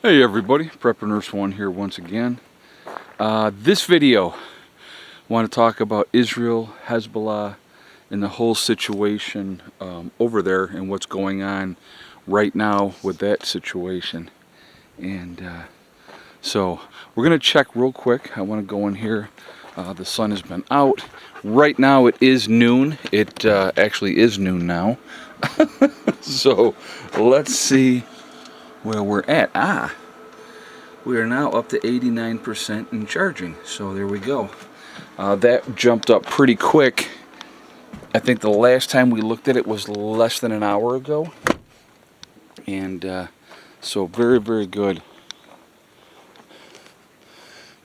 Hey everybody, Prepper Nurse 1 here once again. This video, I want to talk about Israel, Hezbollah, and the whole situation over there and what's going on right now with that situation. And so we're going to check real quick. I want to go in here. The sun has been out. Right now it is noon. It actually is noon now. So let's see where we're at. We are now up to 89% and charging. So there we go. That jumped up pretty quick. I think the last time we looked at it was less than an hour ago. And so very, very good.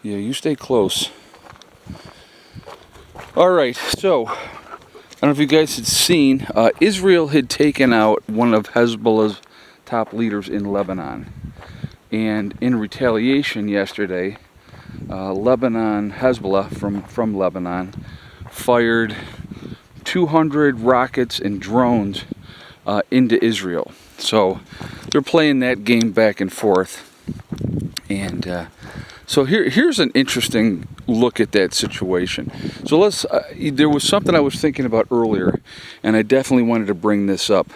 Yeah, you stay close. Alright, so I don't know if you guys had seen, Israel had taken out one of Hezbollah's top leaders in Lebanon. And in retaliation yesterday, Hezbollah from Lebanon fired 200 rockets and drones into Israel. So they're playing that game back and forth. And so here's an interesting look at that situation. So there was something I was thinking about earlier, and I definitely wanted to bring this up.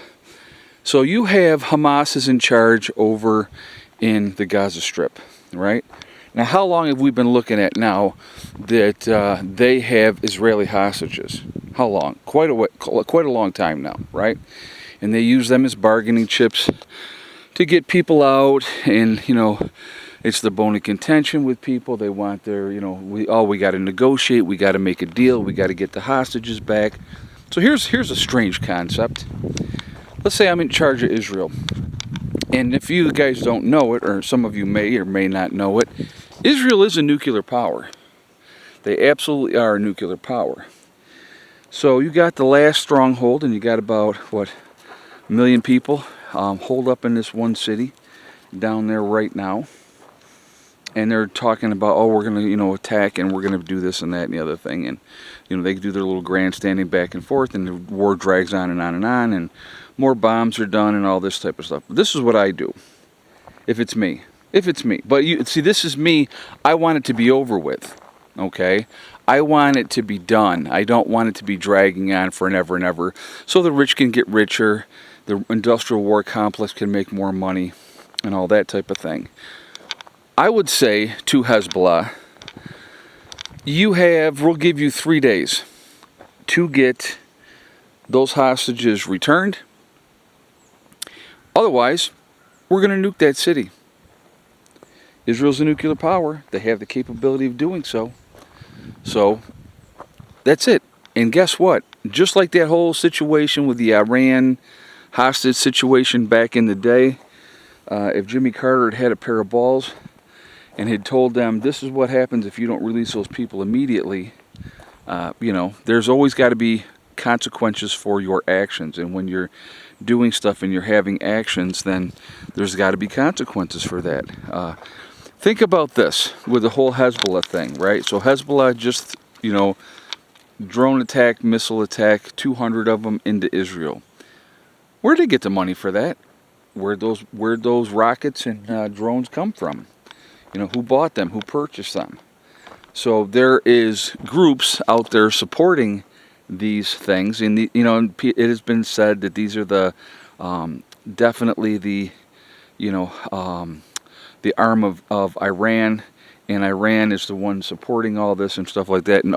So you have Hamas is in charge over in the Gaza Strip, right? Now, how long have we been looking at now that they have Israeli hostages? How long? Quite a long time now, right? And they use them as bargaining chips to get people out, and it's the bone of contention with people. They want their, we got to negotiate, we got to make a deal, we got to get the hostages back. So here's a strange concept. Let's say I'm in charge of Israel. And if you guys don't know it, or some of you may or may not know it, Israel is a nuclear power. They absolutely are a nuclear power. So you got the last stronghold, and you got about, a million people holed up in this one city down there right now. And they're talking about, we're going to, attack, and we're going to do this and that and the other thing. And, they do their little grandstanding back and forth, and the war drags on and on and on, and more bombs are done and all this type of stuff. This is what I do, if it's me. But see, this is me. I want it to be over with, okay? I want it to be done. I don't want it to be dragging on for ever and ever, so the rich can get richer, the industrial war complex can make more money, and all that type of thing. I would say to Hezbollah, we'll give you 3 days to get those hostages returned. Otherwise, we're going to nuke that city. Israel's a nuclear power. They have the capability of doing so. So, that's it. And guess what? Just like that whole situation with the Iran hostage situation back in the day, if Jimmy Carter had a pair of balls and had told them, this is what happens if you don't release those people immediately, there's always got to be consequences for your actions. And when you're doing stuff and you're having actions, then there's got to be consequences for that. Think about this with the whole Hezbollah thing, right? So Hezbollah just, drone attack, missile attack, 200 of them into Israel. Where did they get the money for that? Where'd those rockets and drones come from? Who bought them? Who purchased them? So there is groups out there supporting these things, and it has been said that these are the definitely the arm of Iran, and Iran is the one supporting all this and stuff like that. And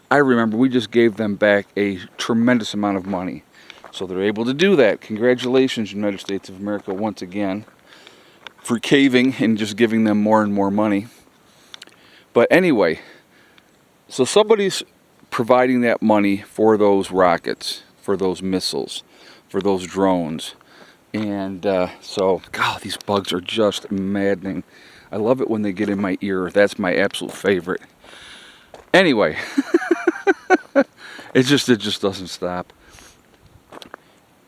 I remember we just gave them back a tremendous amount of money, so they're able to do that. Congratulations, United States of America, once again, for caving and just giving them more and more money. But anyway, so somebody's providing that money for those rockets, for those missiles, for those drones. And so, God, these bugs are just maddening. I love it when they get in my ear. That's my absolute favorite. Anyway, it just doesn't stop.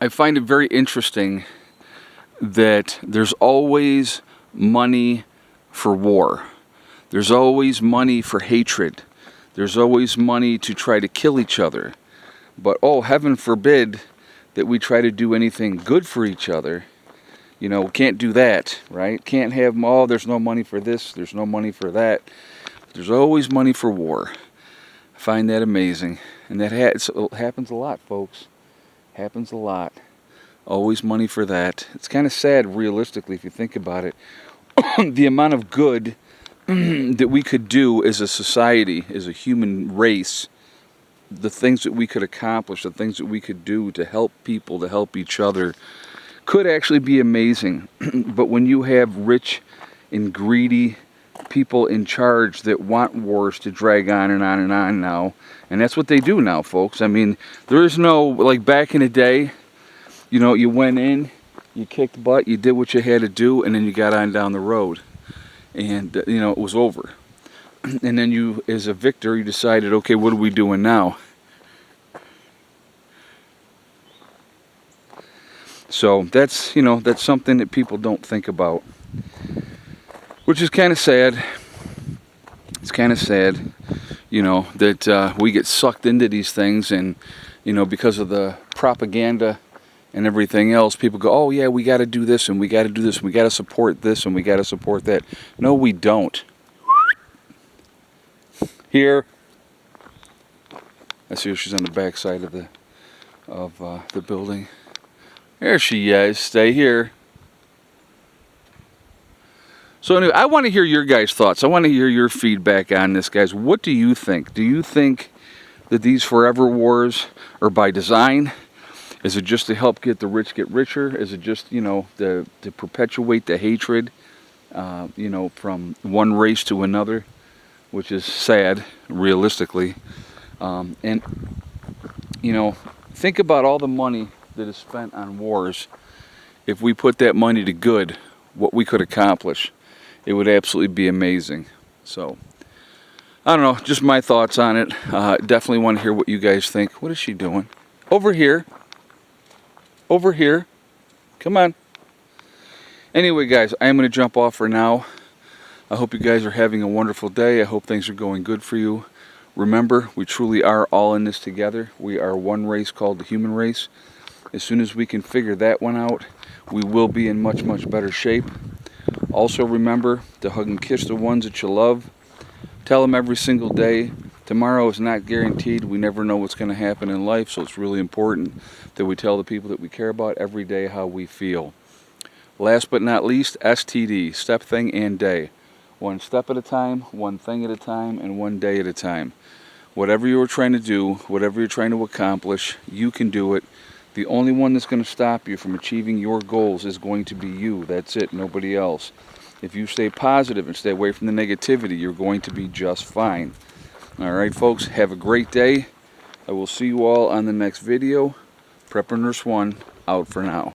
I find it very interesting that there's always money for war. There's always money for hatred. There's always money to try to kill each other. But heaven forbid that we try to do anything good for each other. You know, can't do that, right? Can't have, oh, there's no money for this, there's no money for that. There's always money for war. I find that amazing. And that happens a lot, folks. Happens a lot. Always money for that. It's kind of sad, realistically, if you think about it. The amount of good that we could do as a society, as a human race, the things that we could accomplish, the things that we could do to help people, to help each other, could actually be amazing. But when you have rich and greedy people in charge that want wars to drag on and on and on now, and that's what they do now, folks. I mean, there is no, like back in the day, you know, you went in, you kicked butt, you did what you had to do, and then you got on down the road. And, you know, it was over. And then you, as a victor, you decided, okay, what are we doing now? So that's, you know, that's something that people don't think about. Which is kind of sad. It's kind of sad, you know, that we get sucked into these things, and, you know, because of the propaganda and everything else, people go, oh yeah, we got to do this, and we got to do this, and we got to support this, and we got to support that. No, we don't. Here, I see her. She's on the back side of the building. There she is. Stay here. So anyway, I want to hear your guys' thoughts. I want to hear your feedback on this, guys. What do you think? Do you think that these forever wars are by design? Is it just to help get the rich get richer? Is it just, you know, to perpetuate the hatred, you know, from one race to another, which is sad, realistically. And, you know, think about all the money that is spent on wars. If we put that money to good, what we could accomplish, it would absolutely be amazing. So, I don't know, just my thoughts on it. Definitely want to hear what you guys think. What is she doing? Over here. Over here. Come on. Anyway, guys, I am going to jump off for now. I hope you guys are having a wonderful day. I hope things are going good for you. Remember, we truly are all in this together. We are one race called the human race. As soon as we can figure that one out, we will be in much, much better shape. Also remember to hug and kiss the ones that you love. Tell them every single day. Tomorrow is not guaranteed. We never know what's going to happen in life, so it's really important that we tell the people that we care about every day how we feel. Last but not least, STD, step, thing, and day. One step at a time, one thing at a time, and one day at a time. Whatever you're trying to do, whatever you're trying to accomplish, you can do it. The only one that's going to stop you from achieving your goals is going to be you. That's it, nobody else. If you stay positive and stay away from the negativity, you're going to be just fine. All right, folks, have a great day. I will see you all on the next video. Prepper Nurse 1, out for now.